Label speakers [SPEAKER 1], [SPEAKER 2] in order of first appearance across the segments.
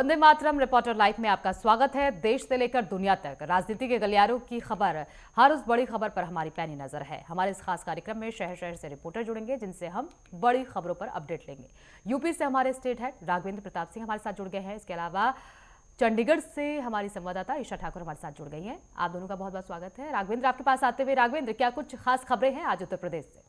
[SPEAKER 1] Vande Mataram reporter live में आपका स्वागत है। देश से लेकर दुनिया तक राजनीति के गलियारों की खबर, हर उस बड़ी खबर पर हमारी पैनी नजर है। हमारे इस खास कार्यक्रम में शहर शहर से रिपोर्टर जुड़ेंगे जिनसे हम बड़ी खबरों पर अपडेट लेंगे। यूपी से हमारे स्टेट हेड राघवेंद्र प्रताप सिंह हमारे साथ जुड़ गए हैं। इसके अलावा चंडीगढ़ से हमारी संवाददाता ईशा ठाकुर हमारे साथ जुड़ गई हैं। आप दोनों का बहुत बहुत स्वागत है। राघवेंद्र, आपके पास आते हुए, राघवेंद्र, क्या कुछ खास खबरें हैं आज उत्तर प्रदेश से?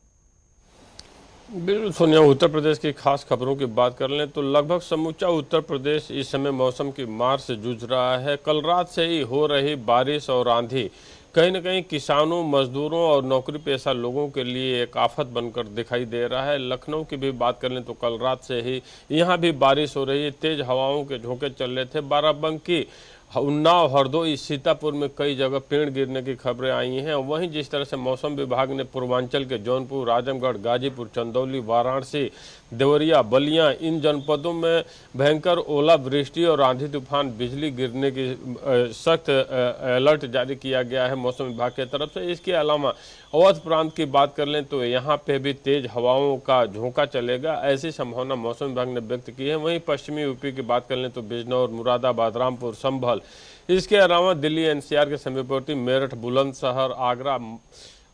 [SPEAKER 2] बिल्कुल सोनिया, उत्तर प्रदेश की खास खबरों की बात कर लें तो लगभग समूचा उत्तर प्रदेश इस समय मौसम की मार से जूझ रहा है। कल रात से ही हो रही बारिश और आंधी कहीं न कहीं किसानों, मजदूरों और नौकरी पेशा लोगों के लिए एक आफत बनकर दिखाई दे रहा है। लखनऊ की भी बात कर लें तो कल रात से ही यहाँ भी बारिश हो रही है, तेज हवाओं के झोंके चल रहे थे। बाराबंकी, उन्नाव, हरदोई, सीतापुर में कई जगह पेड़ गिरने की खबरें आई हैं। वहीं जिस तरह से मौसम विभाग ने पूर्वांचल के जौनपुर, आजमगढ़, गाजीपुर, चंदौली, वाराणसी, देवरिया, बलिया इन जनपदों में भयंकर ओलावृष्टि और आंधी तूफान, बिजली गिरने की सख्त अलर्ट जारी किया गया है मौसम विभाग की तरफ से। इसके अलावा अवध प्रांत की बात कर लें तो यहाँ पे भी तेज हवाओं का झोंका चलेगा, ऐसी संभावना मौसम विभाग ने व्यक्त की है। वहीं पश्चिमी यूपी की बात कर लें तो बिजनौर, मुरादाबाद, रामपुर, संभल, इसके अलावा दिल्ली एनसीआर के समीपवर्ती मेरठ, बुलंदशहर, आगरा,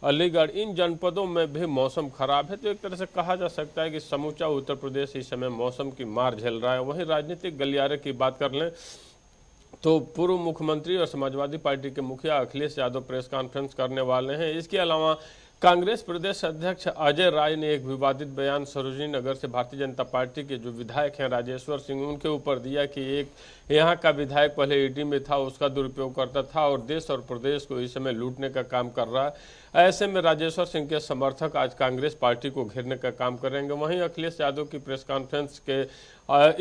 [SPEAKER 2] अलीगढ़ इन जनपदों में भी मौसम खराब है। तो एक तरह से कहा जा सकता है कि समूचा उत्तर प्रदेश इस समय मौसम की मार झेल रहा है। वहीं राजनीतिक गलियारे की बात कर लें तो पूर्व मुख्यमंत्री और समाजवादी पार्टी के मुखिया अखिलेश यादव प्रेस कॉन्फ्रेंस करने वाले हैं। इसके अलावा कांग्रेस प्रदेश अध्यक्ष अजय राय ने एक विवादित बयान सरोजनी नगर से भारतीय जनता पार्टी के जो विधायक हैं राजेश्वर सिंह, उनके ऊपर दिया कि एक यहाँ का विधायक पहले ईडी में था, उसका दुरुपयोग करता था और देश और प्रदेश को इस समय लूटने का काम कर रहा है। ऐसे में राजेश्वर सिंह के समर्थक आज कांग्रेस पार्टी को घेरने का काम करेंगे। वहीं अखिलेश यादव की प्रेस कॉन्फ्रेंस के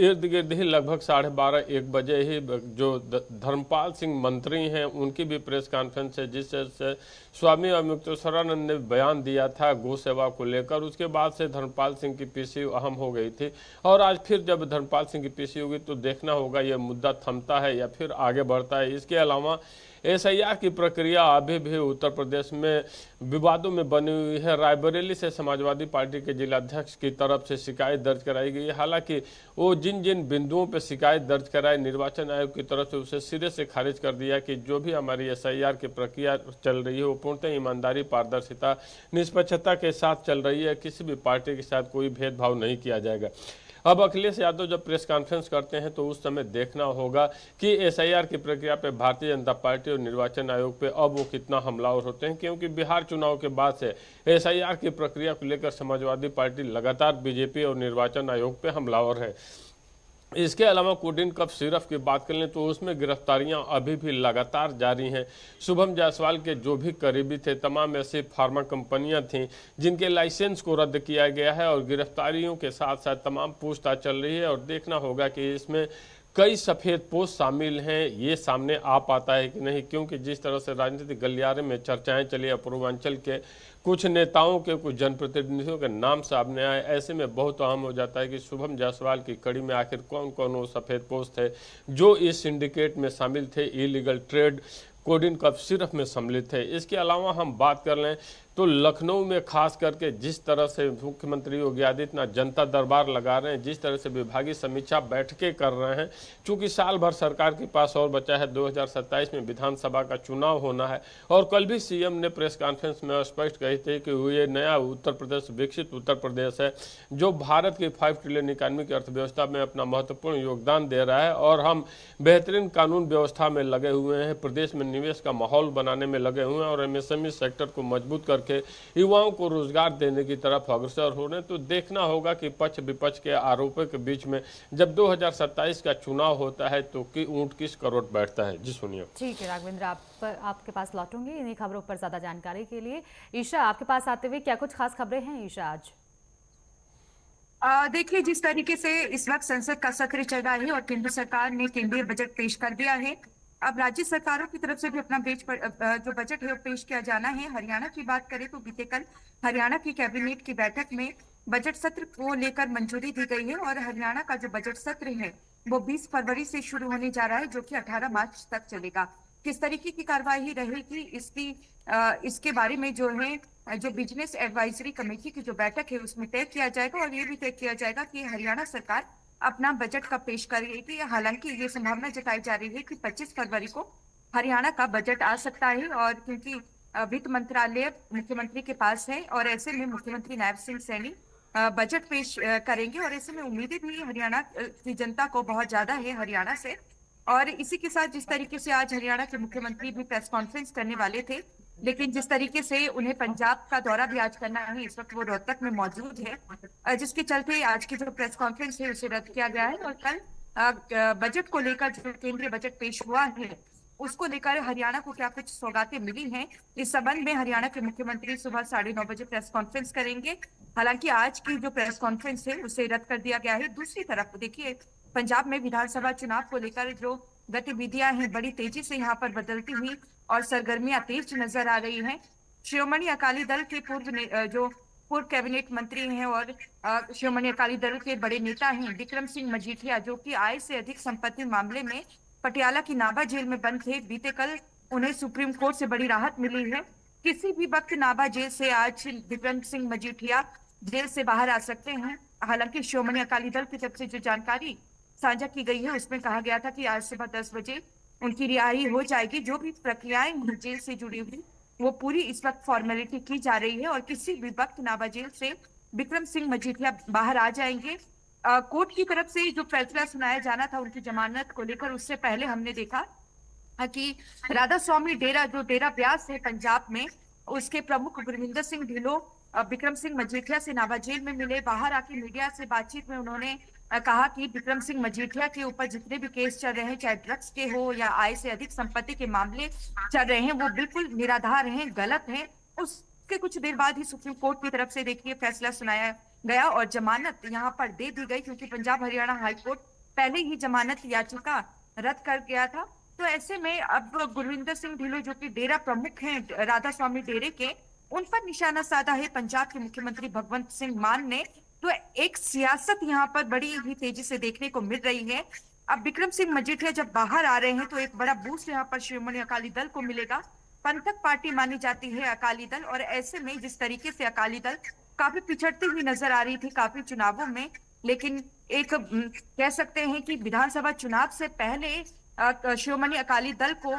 [SPEAKER 2] इर्द गिर्द ही लगभग 12:30-1 बजे ही जो धर्मपाल सिंह मंत्री हैं उनकी भी प्रेस कॉन्फ्रेंस है, जिससे स्वामी अमृतेश्वरानंद ने बयान दिया था गौ सेवा को लेकर। उसके बाद से धर्मपाल सिंह की पीसी अहम हो गई थी और आज फिर जब धर्मपाल सिंह की पीसी होगी तो देखना होगा ये मुद्दा थमता है या फिर आगे बढ़ता है। इसके अलावा एसआईआर की प्रक्रिया अभी भी उत्तर प्रदेश में विवादों में बनी हुई है। रायबरेली से समाजवादी पार्टी के जिलाध्यक्ष की तरफ से शिकायत दर्ज कराई गई है। हालांकि वो जिन जिन बिंदुओं पर शिकायत दर्ज कराई, निर्वाचन आयोग की तरफ से उसे सिरे से खारिज कर दिया कि जो भी हमारी एसआईआर की प्रक्रिया चल रही है वो पूर्णतः ईमानदारी, पारदर्शिता, निष्पक्षता के साथ चल रही है, किसी भी पार्टी के साथ कोई भेदभाव नहीं किया जाएगा। अब अखिलेश यादव जब प्रेस कॉन्फ्रेंस करते हैं तो उस समय देखना होगा कि एसआईआर की प्रक्रिया पे भारतीय जनता पार्टी और निर्वाचन आयोग पे अब वो कितना हमलावर होते हैं, क्योंकि बिहार चुनाव के बाद से एसआईआर की प्रक्रिया को लेकर समाजवादी पार्टी लगातार बीजेपी और निर्वाचन आयोग पे हमलावर है। इसके अलावा कोडिन कफ सिरफ की बात कर लें तो उसमें गिरफ्तारियां अभी भी लगातार जारी हैं। शुभम जायसवाल के जो भी करीबी थे, तमाम ऐसी फार्मा कंपनियां थीं जिनके लाइसेंस को रद्द किया गया है और गिरफ्तारियों के साथ साथ तमाम पूछताछ चल रही है और देखना होगा कि इसमें कई सफ़ेद पोस्ट शामिल हैं, ये सामने आ पाता है कि नहीं, क्योंकि जिस तरह से राजनीतिक गलियारे में चर्चाएं चली, पूर्वांचल के कुछ नेताओं के, कुछ जनप्रतिनिधियों के नाम सामने आए, ऐसे में बहुत अहम हो जाता है कि शुभम जायसवाल की कड़ी में आखिर कौन कौन वो सफ़ेद पोस्ट है जो इस सिंडिकेट में शामिल थे, इलीगल ट्रेड कोडिन कफ सिरफ में सम्मिलित है। इसके अलावा हम बात कर लें तो लखनऊ में खास करके जिस तरह से मुख्यमंत्री योगी आदित्यनाथ जनता दरबार लगा रहे हैं, जिस तरह से विभागीय समीक्षा बैठकें कर रहे हैं, चूंकि साल भर सरकार के पास और बचा है, 2027 में विधानसभा का चुनाव होना है और कल भी सीएम ने प्रेस कॉन्फ्रेंस में स्पष्ट कही थी कि ये नया उत्तर प्रदेश, विकसित उत्तर प्रदेश है जो भारत की 5 ट्रिलियन इकानमी की अर्थव्यवस्था में अपना महत्वपूर्ण योगदान दे रहा है और हम बेहतरीन कानून व्यवस्था में लगे हुए हैं, प्रदेश में निवेश का माहौल बनाने में लगे हुए हैं और एमएसएमई सेक्टर को मजबूत करके युवाओं को रोजगार देने की तरफ अग्रसर हो रहे हैं। तो देखना होगा कि पक्ष विपक्ष के आरोपों के बीच में जब 2027 का चुनाव होता है तो कि ऊंट किस करोट बैठता है। जी सुनिए।
[SPEAKER 1] ठीक है राघवेंद्र, आपके पास लौटूंगी इन्हीं खबरों पर ज्यादा जानकारी के लिए। ईशा, आपके पास आते हुए क्या कुछ खास खबरें हैं ईशा आज?
[SPEAKER 3] देखिए, जिस तरीके से इस वक्त संसद का सत्र चल रहा है और केंद्र सरकार ने केंद्रीय बजट पेश कर दिया है, अब राज्य सरकारों की तरफ से भी अपना जो बजट है वो पेश किया जाना है। हरियाणा की बात करें तो बीते कल हरियाणा की कैबिनेट की बैठक में बजट सत्र को लेकर मंजूरी दी गई है और हरियाणा का जो बजट सत्र है वो 20 फरवरी से शुरू होने जा रहा है, जो कि 18 मार्च तक चलेगा। किस तरीके की कार्यवाही रहेगी इसके बारे में जो है जो बिजनेस एडवाइजरी कमेटी की जो बैठक है उसमें तय किया जाएगा और ये भी तय किया जाएगा कि हरियाणा सरकार अपना बजट कब पेश करेगी। हालांकि ये संभावना जताई जा रही है कि 25 फरवरी को हरियाणा का बजट आ सकता है, और क्योंकि वित्त मंत्रालय मुख्यमंत्री के पास है, और ऐसे में मुख्यमंत्री नायब सिंह सैनी बजट पेश करेंगे, और ऐसे में उम्मीदें भी हरियाणा की जनता को बहुत ज्यादा है हरियाणा से। और इसी के साथ जिस तरीके से आज हरियाणा के मुख्यमंत्री भी प्रेस कॉन्फ्रेंस करने वाले थे, लेकिन जिस तरीके से उन्हें पंजाब का दौरा भी आज करना है, इस वक्त वो रोहतक में मौजूद है, जिसके चलते आज की जो प्रेस कॉन्फ्रेंस है उसे रद्द किया गया है। और कल बजट को लेकर जो केंद्रीय बजट पेश हुआ है उसको लेकर हरियाणा को क्या कुछ सौगातें मिली हैं, इस संबंध में हरियाणा के मुख्यमंत्री सुबह 9:30 बजे प्रेस कॉन्फ्रेंस करेंगे। हालांकि आज की जो प्रेस कॉन्फ्रेंस है उसे रद्द कर दिया गया है। दूसरी तरफ देखिए, पंजाब में विधानसभा चुनाव को लेकर जो गतिविधियां हैं बड़ी तेजी से यहाँ पर बदलती हुई और सरगर्मियां तेज नजर आ रही हैं। शिरोमणि अकाली दल के जो पूर्व कैबिनेट मंत्री हैं और शिरोमणि अकाली दल के बड़े नेता हैं विक्रम सिंह मजीठिया, जो कि आय से अधिक संपत्ति मामले में पटियाला की नाभा जेल में बंद थे, बीते कल उन्हें सुप्रीम कोर्ट से बड़ी राहत मिली है। किसी भी वक्त नाभा जेल से आज विक्रम सिंह मजीठिया जेल से बाहर आ सकते हैं। हालांकि शिरोमणि अकाली दल की तरफ से जो जानकारी साझा की गई है उसमें कहा गया था कि आज सुबह 10 बजे उनकी रिहाई हो जाएगी। जो भी प्रक्रियाएं जेल से जुड़ी हुई वो पूरी इस वक्त फॉर्मेलिटी की जा रही है, और किसी भी वक्त नाभा जेल से विक्रम सिंह मजीठिया बाहर आ जाएंगे। कोर्ट की तरफ से जो फैसला सुनाया जाना था उनकी जमानत को लेकर, उससे पहले हमने देखा कि राधा स्वामी डेरा, जो डेरा ब्यास है पंजाब में, उसके प्रमुख गुरविंदर सिंह ढिल्लों विक्रम सिंह मजीठिया से नाभा जेल में मिले। बाहर आके मीडिया से बातचीत में उन्होंने कहा कि विक्रम सिंह मजीठिया के ऊपर जितने भी केस चल रहे हैं, चाहे ड्रग्स के हो या आय से अधिक संपत्ति के मामले चल रहे हैं, वो बिल्कुल निराधार हैं, गलत हैं। उसके कुछ देर बाद ही सुप्रीम कोर्ट की तरफ से देखिए फैसला सुनाया गया और जमानत यहाँ पर दे दी गई, क्योंकि पंजाब हरियाणा हाई कोर्ट पहले ही जमानत याचिका रद्द कर गया था। तो ऐसे में अब गुरविंदर सिंह ढिल्लों, जो कि डेरा प्रमुख हैं राधा स्वामी डेरे के, उन पर निशाना साधा है पंजाब के मुख्यमंत्री भगवंत सिंह मान ने। तो एक सियासत यहाँ पर बड़ी ही तेजी से देखने को मिल रही है। अब विक्रम सिंह मजीठिया जब बाहर आ रहे हैं तो एक बड़ा बूस्ट यहाँ पर शिरोमणि अकाली दल को मिलेगा। पंथक पार्टी मानी जाती है अकाली दल, और ऐसे में जिस तरीके से अकाली दल काफी पिछड़ती हुई नजर आ रही थी काफी चुनावों में, लेकिन एक कह सकते हैं कि विधानसभा चुनाव से पहले शिरोमणि अकाली दल को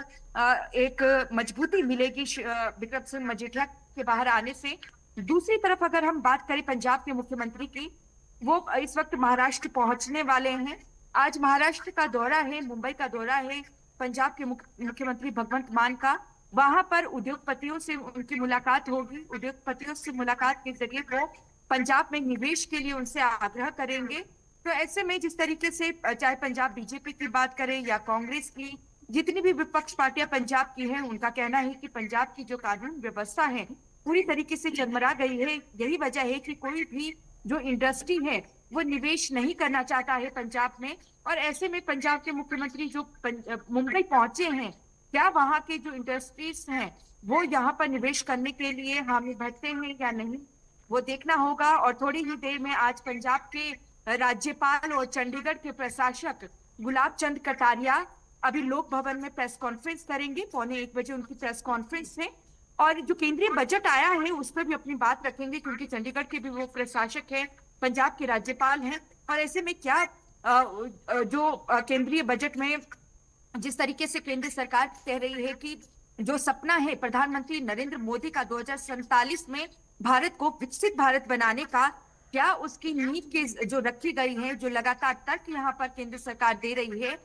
[SPEAKER 3] एक मजबूती मिलेगी विक्रम सिंह मजीठिया के बाहर आने से। दूसरी तरफ अगर हम बात करें पंजाब के मुख्यमंत्री की, वो इस वक्त महाराष्ट्र पहुंचने वाले हैं। आज महाराष्ट्र का दौरा है, मुंबई का दौरा है पंजाब के मुख्यमंत्री भगवंत मान का। वहां पर उद्योगपतियों से उनकी मुलाकात होगी। उद्योगपतियों से मुलाकात के जरिए वो पंजाब में निवेश के लिए उनसे आग्रह करेंगे। तो ऐसे में जिस तरीके से चाहे पंजाब बीजेपी की बात करें या कांग्रेस की, जितनी भी विपक्ष पार्टियां पंजाब की हैं, उनका कहना है कि पंजाब की जो कानून व्यवस्था है पूरी तरीके से चरमरा गई है। यही वजह है कि कोई भी जो इंडस्ट्री है वो निवेश नहीं करना चाहता है पंजाब में। और ऐसे में पंजाब के मुख्यमंत्री जो मुंबई पहुंचे हैं, क्या वहां के जो इंडस्ट्रीज हैं वो यहाँ पर निवेश करने के लिए हामी भरते हैं या नहीं, वो देखना होगा। और थोड़ी ही देर में आज पंजाब के राज्यपाल और चंडीगढ़ के प्रशासक गुलाब चंद कटारिया अभी लोक भवन में प्रेस कॉन्फ्रेंस करेंगे। 1:15 बजे उनकी प्रेस कॉन्फ्रेंस है, और जो केंद्रीय बजट आया है उस पर भी अपनी बात रखेंगे, क्योंकि चंडीगढ़ के भी वो प्रशासक हैं, पंजाब के राज्यपाल हैं। और ऐसे में क्या जो केंद्रीय बजट में जिस तरीके से केंद्र सरकार कह रही है कि जो सपना है प्रधानमंत्री नरेंद्र मोदी का 2047 में भारत को विकसित भारत बनाने का, क्या उसकी नींव के जो रखी गई है, जो लगातार तर्क यहाँ पर केंद्र सरकार दे रही है,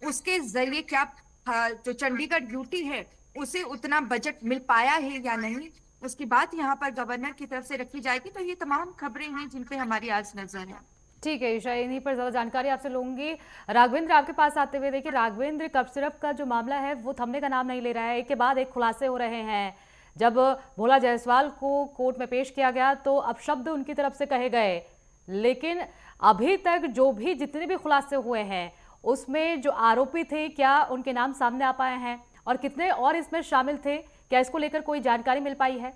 [SPEAKER 3] उसके जरिए क्या जो चंडीगढ़ यूटी है उसे उतना बजट मिल पाया है या नहीं, उसकी बात यहाँ पर गवर्नर की तरफ से रखी जाएगी। तो ये तमाम खबरें हैं जिन पे हमारी आज नजर है।
[SPEAKER 1] ठीक है ईशा, इन्हीं पर ज्यादा जानकारी आपसे लूंगी। राघवेंद्र आपके पास आते हुए, देखिए राघवेंद्र, कफ सिरप का जो मामला है वो थमने का नाम नहीं ले रहा है। एक के बाद एक खुलासे हो रहे हैं। जब भोला जायसवाल को कोर्ट में पेश किया गया तो अपशब्द उनकी तरफ से कहे गए, लेकिन अभी तक जो भी जितने भी खुलासे हुए हैं उसमें जो आरोपी थे, क्या उनके नाम सामने आ पाए हैं और कितने और इसमें शामिल थे, क्या इसको लेकर कोई जानकारी मिल पाई है?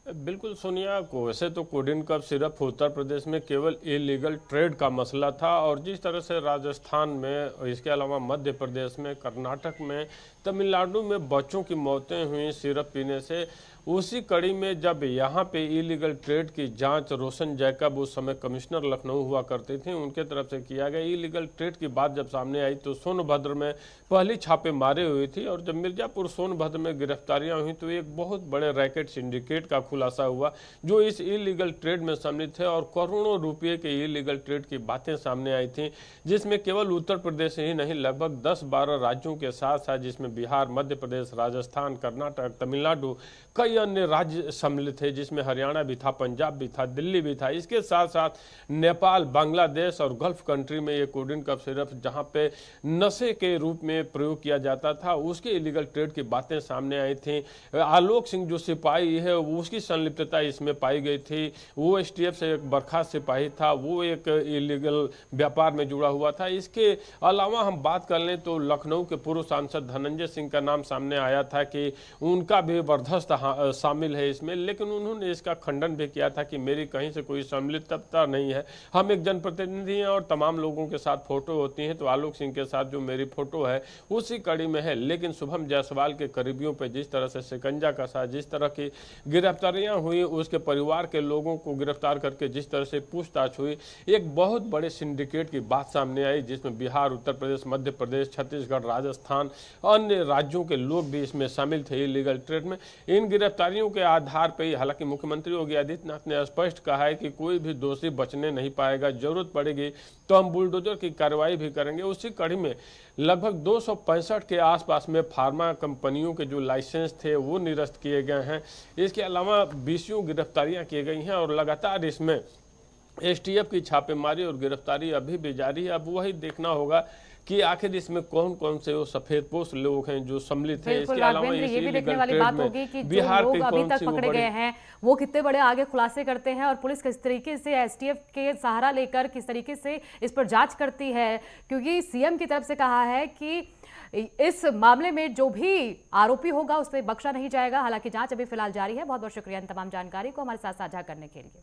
[SPEAKER 2] बिल्कुल सोनिया, को वैसे तो codeine cough syrup Uttar Pradesh में केवल इलीगल ट्रेड का मसला था, और जिस तरह से राजस्थान में, इसके अलावा मध्य प्रदेश में, कर्नाटक में, तमिलनाडु में बच्चों की मौतें हुई सिरप पीने से, उसी कड़ी में जब यहाँ पे इलीगल ट्रेड की जांच रोशन जैकब उस समय कमिश्नर लखनऊ हुआ करते थे, उनके तरफ से किया गया। इलीगल ट्रेड की बात जब सामने आई तो सोनभद्र में पहली छापे मारे हुई थी, और जब मिर्जापुर सोनभद्र में गिरफ्तारियां हुई तो एक बहुत बड़े रैकेट सिंडिकेट का खुलासा हुआ जो इस इलीगल ट्रेड में सम्मिलित है, और करोड़ों रुपये के इलीगल ट्रेड की बातें सामने आई थी, जिसमें केवल उत्तर प्रदेश ही नहीं लगभग 10-12 राज्यों के साथ साथ जिसमें बिहार, मध्य प्रदेश, राजस्थान, कर्नाटक, तमिलनाडु, कई अन्य राज्य सम्मिलित है, जिसमें हरियाणा भी था, पंजाब भी था, दिल्ली भी था। इसके साथ साथ नेपाल, बांग्लादेश और गल्फ कंट्री में ये कोडिन कफ सिरप जहां पे नशे के रूप में प्रयोग किया जाता था, उसके इलीगल ट्रेड की बातें सामने आई थी। आलोक सिंह जो सिपाही है उसकी संलिप्तता इसमें पाई गई थी। वो एसटीएफ से एक बर्खास्त सिपाही था, वो एक इलीगल व्यापार में जुड़ा हुआ था। इसके अलावा हम बात कर लें तो लखनऊ के पूर्व सांसद धनंजय सिंह का नाम सामने आया था कि उनका भी बर्दाश्त शामिल है इसमें, लेकिन उन्होंने इसका खंडन भी किया था कि मेरी कहीं से कोई सम्मिलितता नहीं है, हम एक जनप्रतिनिधि हैं और तमाम लोगों के साथ फोटो होती हैं, तो आलोक सिंह के साथ जो मेरी फोटो है उसी कड़ी में है। लेकिन शुभम जायसवाल के करीबियों पर जिस तरह से शिकंजा कसा, जिस तरह की गिरफ्तारियां हुई, उसके परिवार के लोगों को गिरफ्तार करके जिस तरह से पूछताछ हुई, एक बहुत बड़े सिंडिकेट की बात सामने आई, जिसमें बिहार, उत्तर प्रदेश, मध्य प्रदेश, छत्तीसगढ़, राजस्थान, अन्य राज्यों के लोग भी इसमें शामिल थे इलीगल ट्रेड में। इन गिरफ्तारियों के आधार पर ही हालांकि मुख्यमंत्री योगी आदित्यनाथ ने स्पष्ट कहा है कि कोई भी दोषी बचने नहीं पाएगा, जरूरत पड़ेगी तो हम बुलडोजर की कार्रवाई भी करेंगे। उसी कड़ी में लगभग 265 के आसपास में फार्मा कंपनियों के जो लाइसेंस थे वो निरस्त किए गए हैं। इसके अलावा 20 गिरफ्तारियां की गई हैं और लगातार इसमें एसटीएफ की छापेमारी और गिरफ्तारी अभी भी जारी है। अब वही देखना होगा कि आखिर इसमें कौन कौन से वो सफेदपोश लोग हैं जो सम्मिलित हैं। इसके अलावा
[SPEAKER 1] ये भी देखने वाली बात होगी कि जो लोग अभी तक पकड़े गए हैं वो कितने बड़े आगे खुलासे करते हैं, और पुलिस किस तरीके से एसटीएफ के सहारा लेकर किस तरीके से इस पर जांच करती है, क्योंकि सीएम की तरफ से कहा है कि इस मामले में जो भी आरोपी होगा उसे बख्शा नहीं जाएगा। हालांकि जांच अभी फिलहाल जारी है। बहुत बहुत शुक्रिया इन तमाम जानकारी को हमारे साथ साझा करने के लिए।